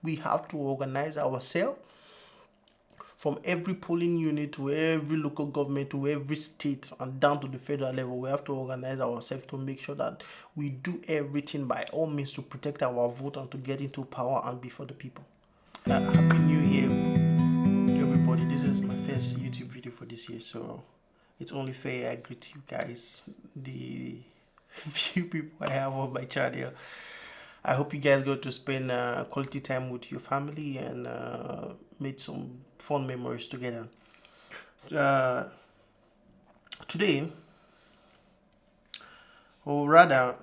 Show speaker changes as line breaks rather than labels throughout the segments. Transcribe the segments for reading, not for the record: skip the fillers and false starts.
We have to organize ourselves from every polling unit to every local government to every state and down to the federal level. We have to organize ourselves to make sure that we do everything by all means to protect our vote and to get into power and be for the people. Happy New Year, everybody. This is my first YouTube video for this year, so it's only fair I greet you guys, the few people I have on my channel. I hope you guys got to spend quality time with your family and made some fun memories together. Today, or rather,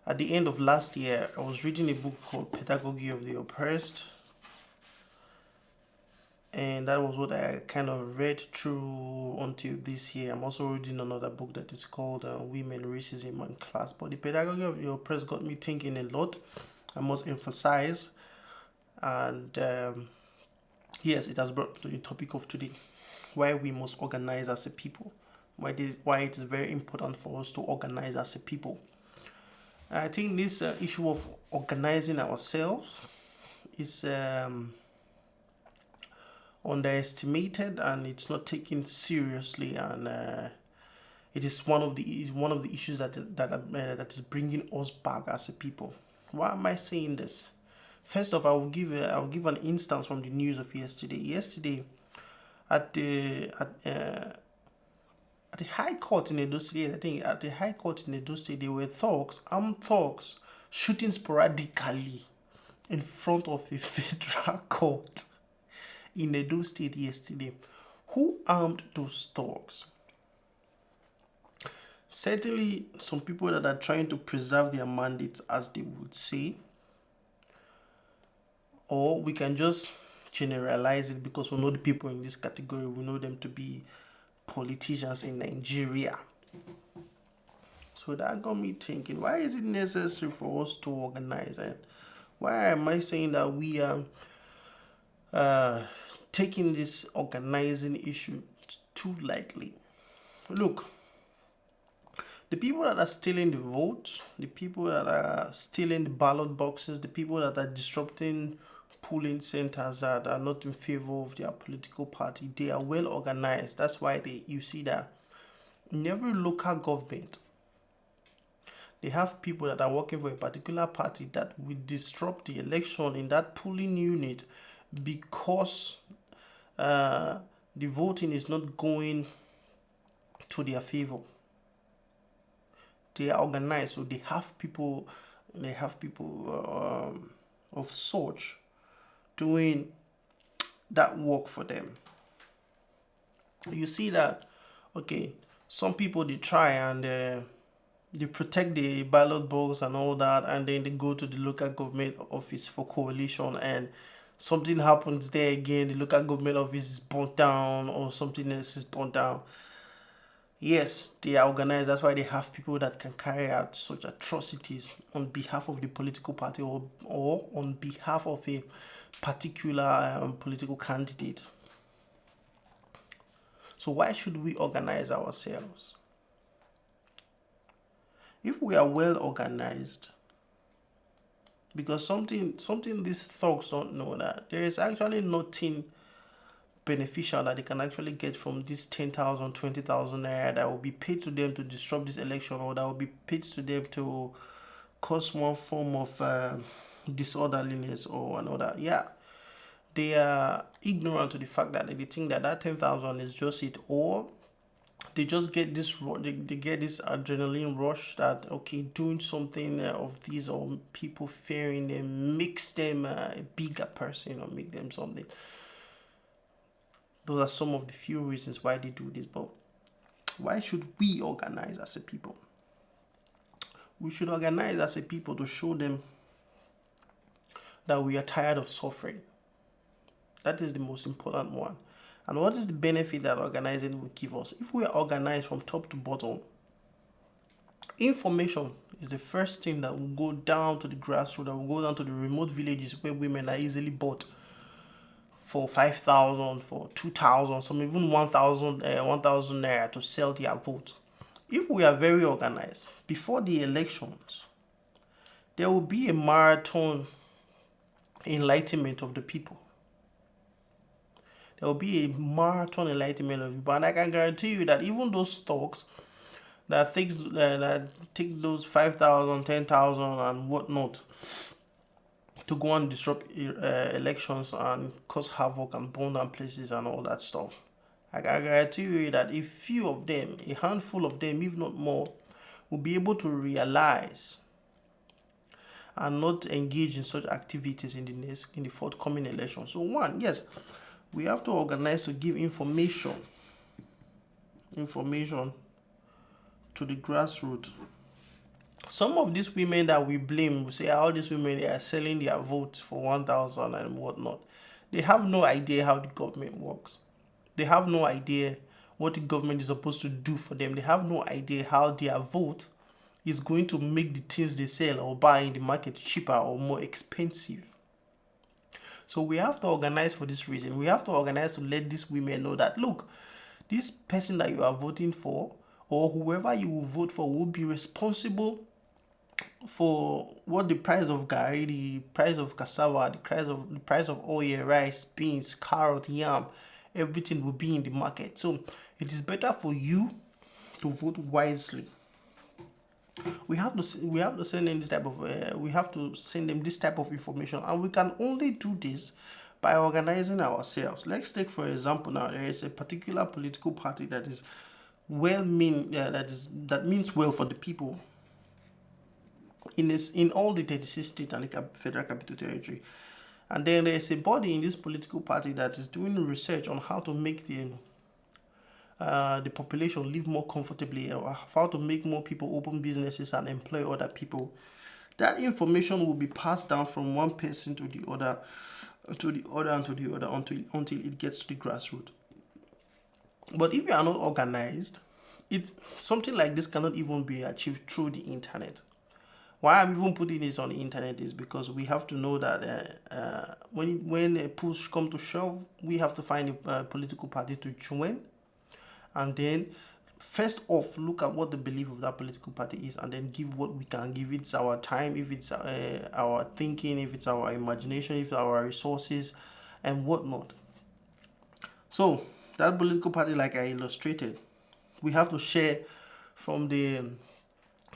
at the end of last year, I was reading a book called Pedagogy of the Oppressed. And that was what I kind of read through until this year. I'm also reading another book that is called Women, Racism and Class. But the Pedagogy of the Oppressed got me thinking a lot. I must emphasize. And yes, it has brought to the topic of today. Why we must organize as a people. Why it is very important for us to organize as a people. I think this issue of organizing ourselves is underestimated and it's not taken seriously, and it is one of the issues that is bringing us back as a people. Why am I saying this? First off, I'll give an instance from the news of yesterday. Yesterday, at the High Court in Edo State, I think at the High Court in Edo State, there were armed thugs, shooting sporadically in front of a federal court in Edo State yesterday. Who armed those thugs? Certainly some people that are trying to preserve their mandates, as they would say, or we can just generalize it because we know the people in this category. We know them to be politicians in Nigeria. So that got me thinking, why is it necessary for us to organize? And why am I saying that we are taking this organizing issue too lightly? Look, the people that are stealing the votes, the people that are stealing the ballot boxes, the people that are disrupting polling centers that are not in favor of their political party, they are well organized. That's why you see that in every local government, they have people that are working for a particular party that will disrupt the election in that polling unit because the voting is not going to their favor. They are organized, so they have people of such doing that work for them. You see that, okay, some people, they try and they protect the ballot box and all that, and then they go to the local government office for coalition, and something happens there again, the local government office is burnt down or something else is burnt down. Yes, they are organized. That's why they have people that can carry out such atrocities on behalf of the political party or on behalf of a particular political candidate. So why should we organize ourselves? If we are well organized, because something these thugs don't know, that there is actually nothing beneficial that they can actually get from this 10,000, 20,000 naira that will be paid to them to disrupt this election, or that will be paid to them to cause one form of disorderliness or another. Yeah, they are ignorant to the fact that they think that 10,000 is just it, or they just get this they get this adrenaline rush that, okay, doing something of these, or people fearing them, makes them a bigger person or make them something. Those are some of the few reasons why they do this. But why should we organize as a people? We should organize as a people to show them that we are tired of suffering. That is the most important one. And what is the benefit that organizing will give us? If we are organized from top to bottom, information is the first thing that will go down to the grassroots, that will go down to the remote villages where women are easily bought for 5,000, for 2,000, some even 1,000 naira to sell their vote. If we are very organized, before the elections, there will be a marathon enlightenment of the people. There will be a marathon enlightenment of people, and I can guarantee you that even those stocks that take those 5,000, 10,000, and whatnot to go and disrupt elections and cause havoc and burn down places and all that stuff. I can guarantee you that a few of them, a handful of them, if not more, will be able to realize and not engage in such activities in the forthcoming election. So one, yes, we have to organize to give information to the grassroots. Some of these women that we blame, we say all these women, they are selling their votes for 1,000 and whatnot. They have no idea how the government works. They have no idea what the government is supposed to do for them. They have no idea how their vote is going to make the things they sell or buy in the market cheaper or more expensive. So we have to organize for this reason. We have to organize to let these women know that, look, this person that you are voting for or whoever you will vote for will be responsible for what the price of gari, the price of cassava, the price of oil, rice, beans, carrot, yam, everything will be in the market. So it is better for you to vote wisely. We have to send them this type of information, and we can only do this by organizing ourselves. Let's take for example now, there is a particular political party that is that means well for the people in all the 36 states and the Federal Capital Territory. And then there is a body in this political party that is doing research on how to make the population live more comfortably, or how to make more people open businesses and employ other people. That information will be passed down from one person to the other, until it gets to the grassroots. But if you are not organized, something like this cannot even be achieved through the internet. Why I'm even putting this on the internet is because we have to know that when a push comes to shove, we have to find a political party to join, and then first off look at what the belief of that political party is, and then give what we can give. It's our time, if it's our thinking, if it's our imagination, if it's our resources and whatnot. So that political party, like I illustrated, we have to share from the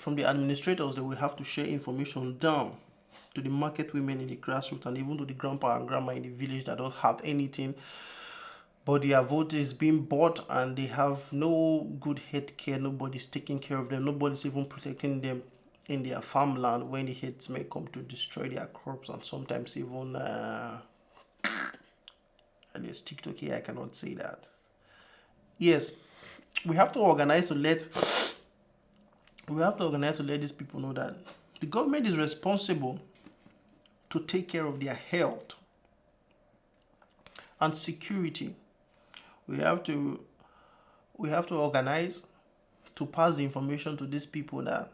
administrators, that we have to share information down to the market women in the grassroots, and even to the grandpa and grandma in the village that don't have anything, but their vote is being bought and they have no good health care. Nobody's taking care of them. Nobody's even protecting them in their farmland when the headsmen come to destroy their crops, and sometimes even and there's TikTok here, I cannot say that. Yes, we have to organize to let these people know that the government is responsible to take care of their health and security. We have to organize to pass the information to these people that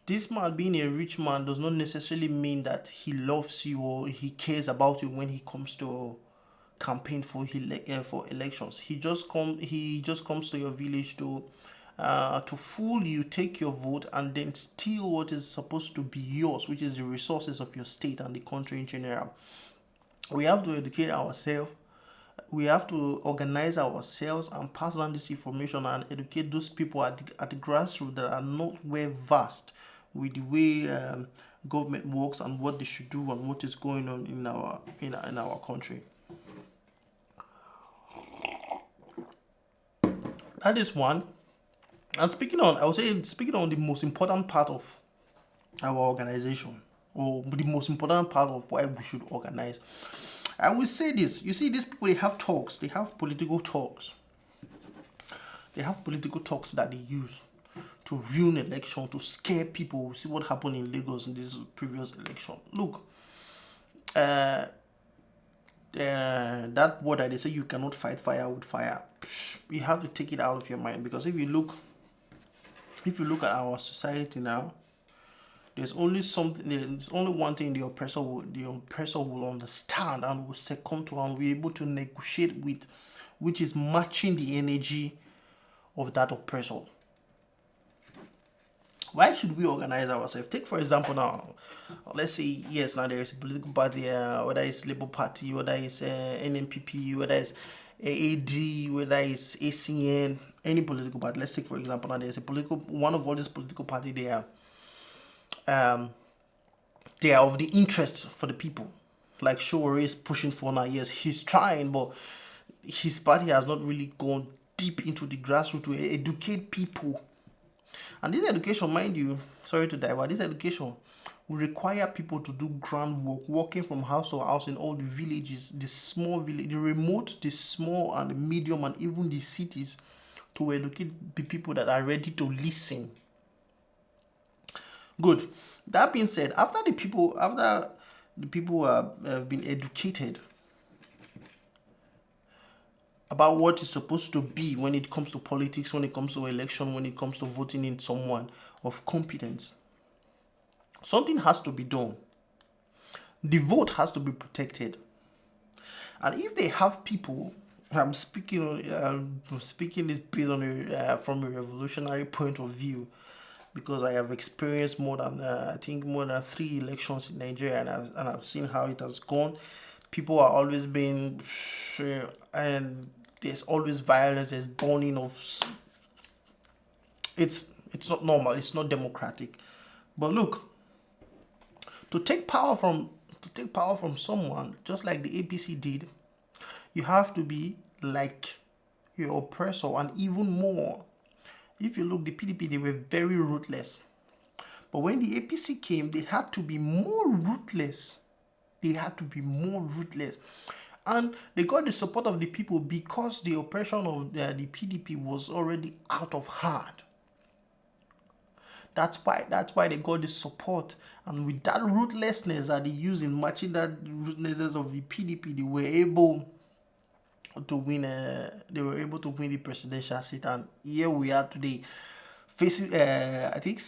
this man being a rich man does not necessarily mean that he loves you or he cares about you when he comes to campaign for elections. He just comes to your village to fool you, take your vote, and then steal what is supposed to be yours, which is the resources of your state and the country in general. We have to educate ourselves. We have to organize ourselves and pass down this information and educate those people at the grassroots that are not well versed with the way government works and what they should do and what is going on in our country. That is one. And speaking on the most important part of our organization, or the most important part of why we should organize, I will say this. You see, these people, they have talks. They have political talks. They have political talks that they use to ruin election, to scare people. See what happened in Lagos in this previous election. Look, that word that they say you cannot fight fire with fire, you have to take it out of your mind, because if you look at our society now, there's only one thing the oppressor will understand and will succumb to and will be able to negotiate with, which is matching the energy of that oppressor. Why should we organize ourselves? Take for example now, let's say yes, now there is a political party, whether it's Labour Party, whether it's NMPP, whether it's AAD, whether it's ACN, any political party. Let's take for example now there's a political one of all these political party um they are of the interest for the people. Like Showore is pushing for now. Yes, he's trying, but his party has not really gone deep into the grassroots to educate people. And this education, mind you, sorry to divert, this education will require people to do groundwork, walking from house to house in all the villages, the small village, the remote, the small and the medium, and even the cities, to educate the people that are ready to listen. Good. That being said, after the people have been educated about what is supposed to be when it comes to politics, when it comes to election, when it comes to voting in someone of competence, something has to be done. The vote has to be protected. And if they have people, I'm speaking this based on from a revolutionary point of view, because I have experienced more than more than 3 elections in Nigeria, and I've seen how it has gone. People are always being, and there's always violence. There's burning of. It's not normal. It's not democratic. But look, to take power from someone, just like the APC did, you have to be like your oppressor, and even more. If you look, the PDP, they were very ruthless. But when the APC came, they had to be more ruthless. And they got the support of the people because the oppression of the PDP was already out of hand. That's why they got the support. And with that ruthlessness that they used in matching that ruthlessness of the PDP, they were able to win the presidential seat. And here we are today, facing I think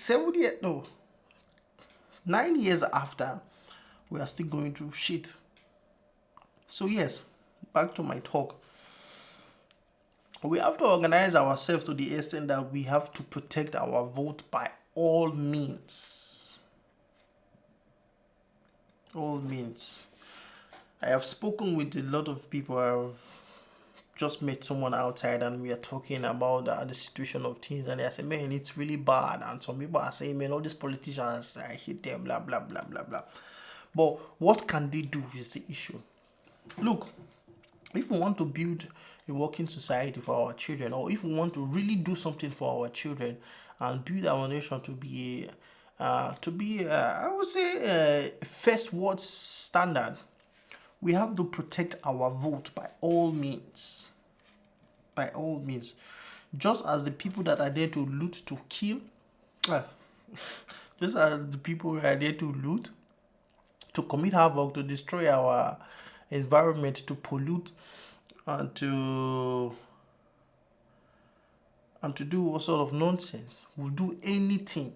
9 years after, we are still going through shit. So yes, back to my talk. We have to organize ourselves to the extent that we have to protect our vote by all means. All means. I have spoken with a lot of people. I've just met someone outside and we are talking about the situation of things, and they say, man, it's really bad. And some people are saying, man, all these politicians, I hate them, blah, blah, blah, blah, blah. But what can they do is the issue. Look, if we want to build a working society for our children, or if we want to really do something for our children and build our nation to be I would say a first world standard, we have to protect our vote by all means. By all means. Just as the people that are there to loot, to kill, just as the people are there to loot, to commit havoc, to destroy our environment, to pollute, and to do all sort of nonsense, will do anything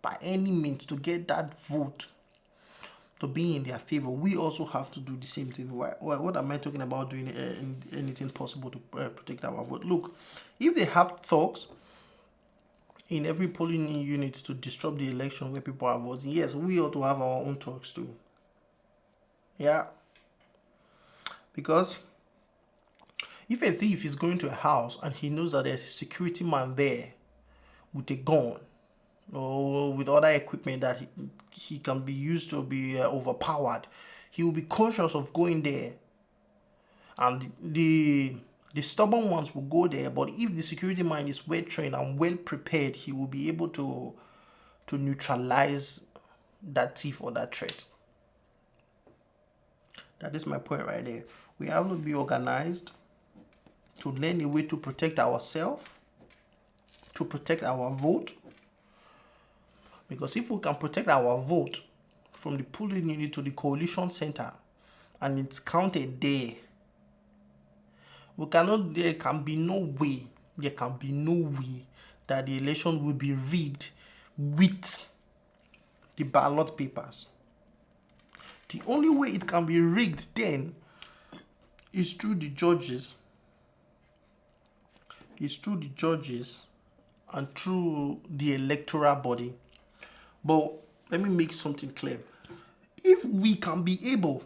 by any means to get that vote to be in their favor. We also have to do the same thing. What am I talking about doing anything possible to protect our vote? Look, if they have thugs in every polling unit to disrupt the election where people are voting, yes, we ought to have our own thugs too. Yeah. Because if a thief is going to a house and he knows that there's a security man there with a gun or with other equipment that he can be used to be overpowered, he will be conscious of going there. And the stubborn ones will go there, but if the security man is well trained and well prepared, he will be able to neutralize that thief or that threat. That is my point right there. We have to be organized to learn a way to protect ourselves, to protect our vote. Because if we can protect our vote from the polling unit to the coalition center and it's counted there, there can be no way that the election will be rigged with the ballot papers. The only way it can be rigged then is through the judges. and through the electoral body. But let me make something clear. If we can be able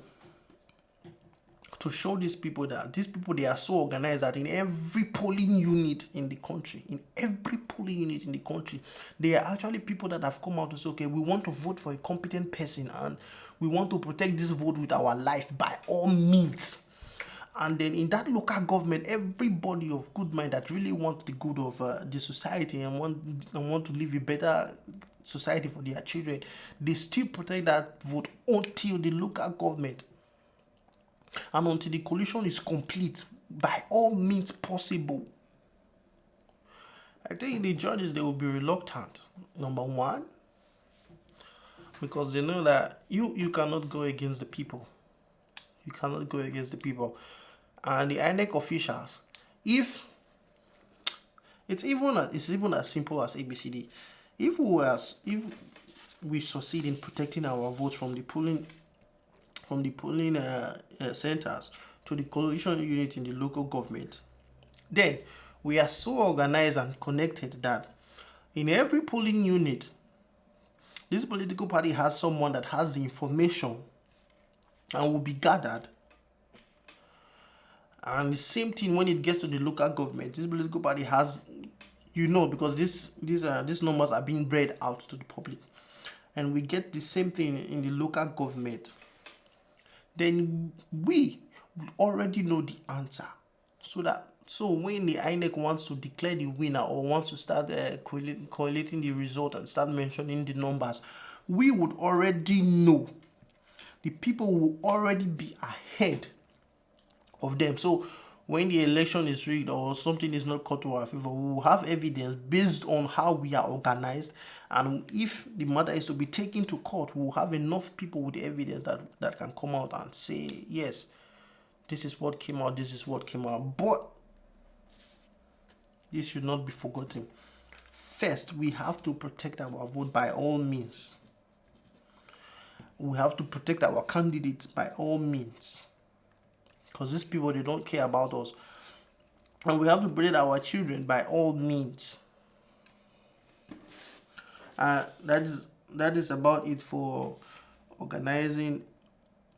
to show these people that these people, they are so organized that in every polling unit in the country, there are actually people that have come out to say, okay, we want to vote for a competent person and we want to protect this vote with our life by all means. And then in that local government, everybody of good mind that really wants the good of the society and want to live a better society for their children, they still protect that vote until the local government and until the coalition is complete by all means possible. I think the judges, they will be reluctant. Number one, because they know that you cannot go against the people. You cannot go against the people. And the INEC officials, if it's even as simple as ABCD, if we succeed in protecting our votes from the polling centers to the coalition unit in the local government, then we are so organized and connected that in every polling unit, this political party has someone that has the information and will be gathered. And the same thing when it gets to the local government, this political party has, because these numbers are being read out to the public, and we get the same thing in the local government, then we already know the answer. So when the INEC wants to declare the winner or wants to start collating the result and start mentioning the numbers, we would already know. The people will already be ahead of them. So when the election is rigged or something is not cut to our favor, we will have evidence based on how we are organized. And if the matter is to be taken to court, we will have enough people with evidence that can come out and say, yes, this is what came out, this is what came out. But this should not be forgotten. First, we have to protect our vote by all means. We have to protect our candidates by all means. Because these people, they don't care about us. And we have to protect our children by all means. That is about it for organizing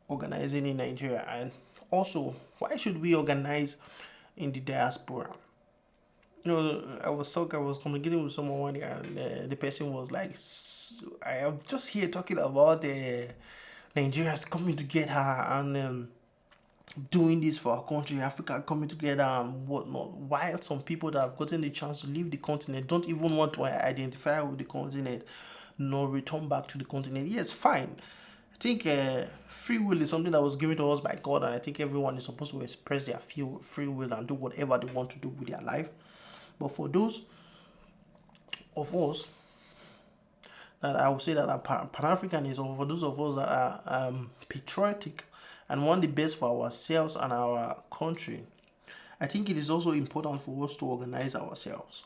in Nigeria. And also, why should we organize in the diaspora? I was communicating with someone one year, and the person was like, I am just here talking about Nigerians coming together and doing this for our country, Africa coming together and whatnot. While some people that have gotten the chance to leave the continent don't even want to identify with the continent nor return back to the continent. Yes, fine. I think free will is something that was given to us by God, and I think everyone is supposed to express their free will and do whatever they want to do with their life. But for those of us that I would say that are Pan-Africanists, or for those of us that are patriotic and want the best for ourselves and our country, I think it is also important for us to organize ourselves.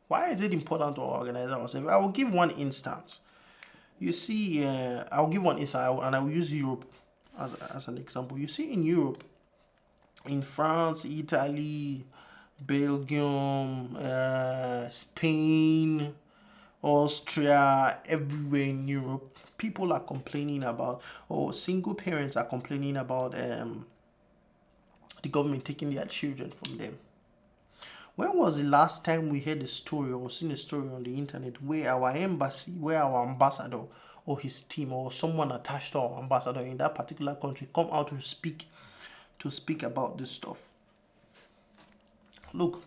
Why is it important to organize ourselves? I will give one instance. You see, I'll give one instance, and I will use Europe as an example. You see, in Europe, in France, Italy, Belgium, Spain, Austria, everywhere in Europe, people are complaining about, or single parents are complaining about the government taking their children from them. When was the last time we heard a story or seen a story on the internet where our embassy, where our ambassador or his team or someone attached to our ambassador in that particular country come out to speak about this stuff? Look,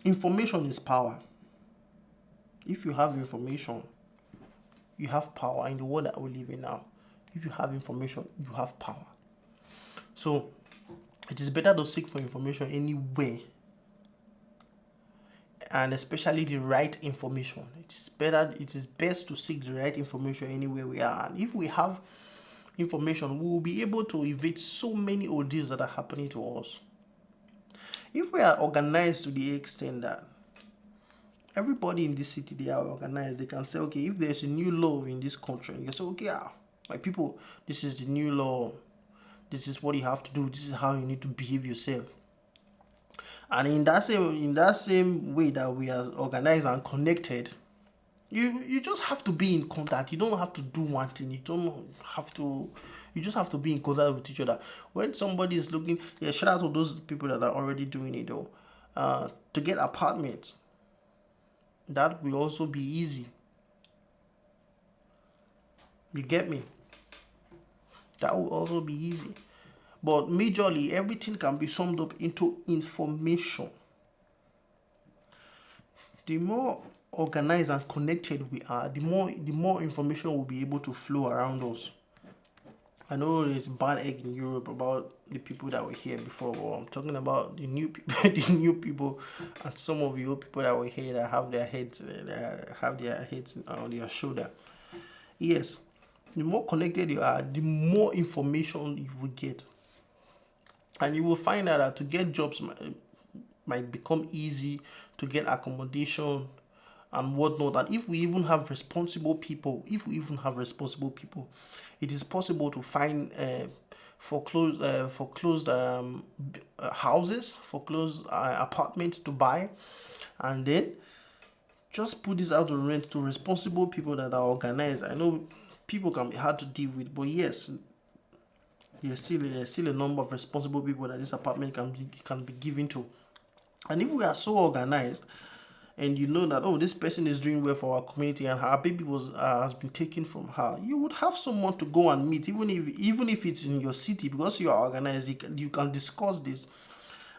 information is power. If you have information, you have power in the world that we live in now. If you have information, you have power. So it is better to seek for information anywhere, and especially the right information. It is best to seek the right information anywhere we are. And if we have information, we will be able to evade so many ordeals that are happening to us. If we are organized to the extent that everybody in this city, they are organized, they can say, okay, if there's a new law in this country, you can say, okay, my people, this is the new law. This is what you have to do. This is how you need to behave yourself. And in that same way that we are organized and connected, you just have to be in contact. You don't have to do one thing. You just have to be in contact with each other. When somebody is looking, yeah, shout out to those people that are already doing it though. To get apartments, that will also be easy. You get me? That will also be easy. But majorly, everything can be summed up into information. The more organized and connected we are, the more information will be able to flow around us. I know there's bad egg in Europe about the people that were here before, but I'm talking about the new people, the new people, and some of you people that were here that have their heads on their shoulder. Yes, the more connected you are, the more information you will get, and you will find out that to get jobs might become easy, to get accommodation and whatnot. And if we even have responsible people, it is possible to find foreclosed houses, foreclosed apartments to buy, and then just put this out to rent to responsible people that are organized. I know people can be hard to deal with, but yes, there's still a number of responsible people that this apartment can be given to. And if we are so organized, and you know that, oh, this person is doing well for our community and her baby has been taken from her, you would have someone to go and meet, even if it's in your city, because you are organized. You can discuss this,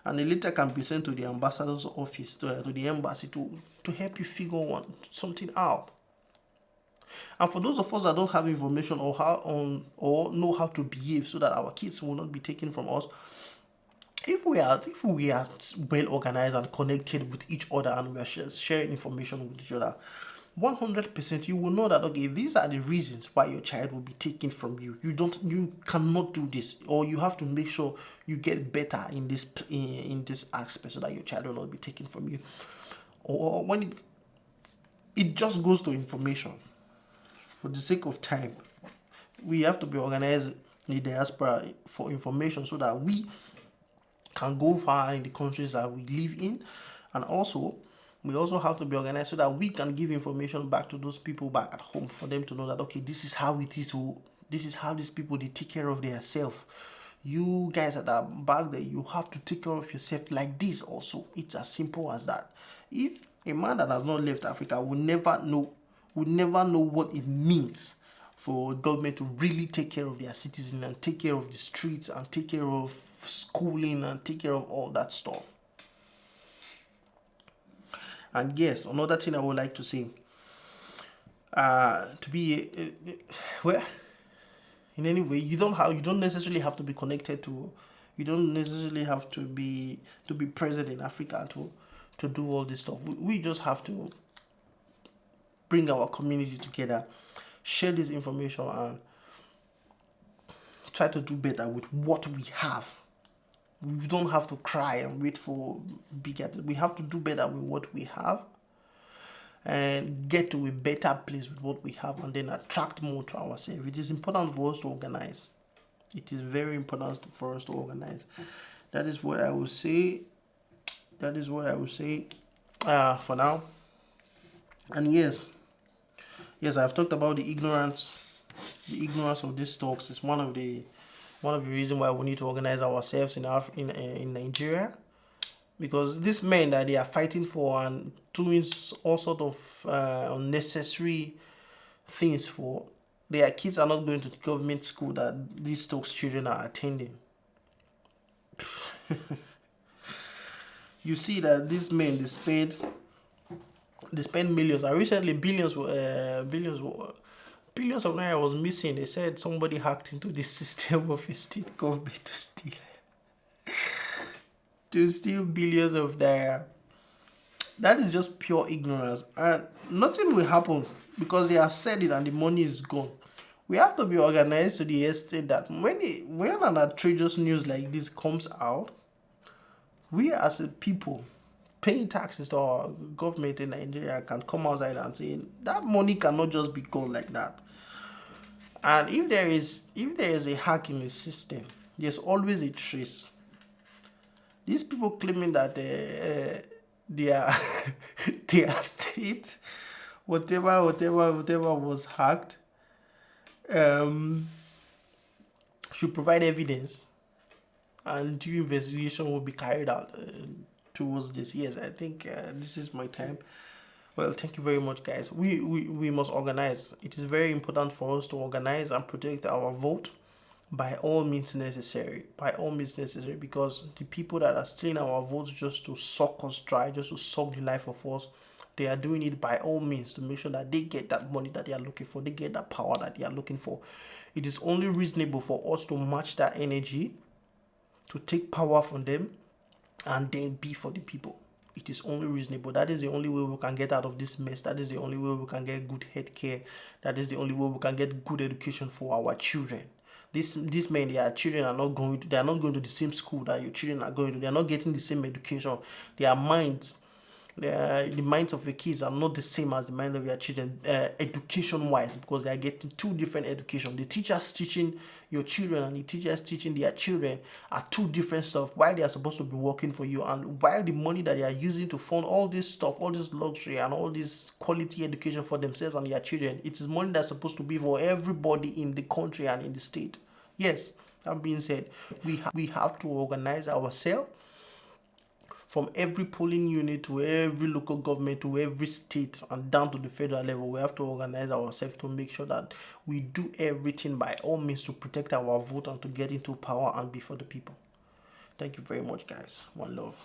and the letter can be sent to the ambassador's office, to the embassy, to help you figure something out. And for those of us that don't have information or know how to behave so that our kids will not be taken from us, if we are well organized and connected with each other, and we are sharing information with each other, 100% you will know that, okay, these are the reasons why your child will be taken from you. You cannot do this, or you have to make sure you get better in this aspect so that your child will not be taken from you. Or when it just goes to information. For the sake of time, we have to be organized in the diaspora for information so that we can go far in the countries that we live in. And also, we also have to be organized so that we can give information back to those people back at home, for them to know that, okay, this is how it is. This is how these people, they take care of themselves. You guys that are back there, you have to take care of yourself like this also. It's as simple as that. If a man that has not left Africa will never know what it means for government to really take care of their citizens and take care of the streets and take care of schooling and take care of all that stuff. And yes, another thing I would like to say, to be well, in any way, you don't necessarily have to be connected to, you don't necessarily have to be present in Africa to do all this stuff. We just have to bring our community together, share this information, and try to do better with what we have. We don't have to cry and wait for bigger. We have to do better with what we have and get to a better place with what we have, and then attract more to ourselves. It is important for us to organize. It is very important for us to organize. That is what I will say. For now. And yes, I've talked about the ignorance. The ignorance of these talks is one of the reasons why we need to organize ourselves in Nigeria, because these men that they are fighting for and doing all sort of unnecessary things for, their kids are not going to the government school that these talks children are attending. You see that these men, they spend millions, and recently billions of naira was missing. They said somebody hacked into the system of a state government to steal billions of naira. That is just pure ignorance, and nothing will happen because they have said it and the money is gone. We have to be organized to the extent that when an outrageous news like this comes out, we as a people paying taxes to our government in Nigeria can come outside and say that money cannot just be gone like that. And if there is a hack in the system, there's always a trace. These people claiming that their their state, whatever was hacked, um, should provide evidence, and due investigation will be carried out towards this. Yes, I think this is my time. Well, thank you very much, guys. We must organize. It is very important for us to organize and protect our vote by all means necessary. By all means necessary, because the people that are stealing our votes just to suck us dry, just to suck the life of us, they are doing it by all means to make sure that they get that money that they are looking for, they get that power that they are looking for. It is only reasonable for us to match that energy, to take power from them, and then be for the people. It is only reasonable. That is the only way we can get out of this mess. That is the only way we can get good health care. That is the only way we can get good education for our children. These men, their children are not going to, they are not going to the same school that your children are going to. They are not getting the same education. Their minds, the minds of the kids are not the same as the mind of your children, education wise, because they are getting two different education. The teachers teaching your children and the teachers teaching their children are two different stuff, while they are supposed to be working for you, and while the money that they are using to fund all this stuff, all this luxury and all this quality education for themselves and their children, it is money that's supposed to be for everybody in the country and in the state. Yes, that being said, we have to organize ourselves, from every polling unit to every local government to every state and down to the federal level. We have to organize ourselves to make sure that we do everything by all means to protect our vote and to get into power and be for the people. Thank you very much, guys. One love.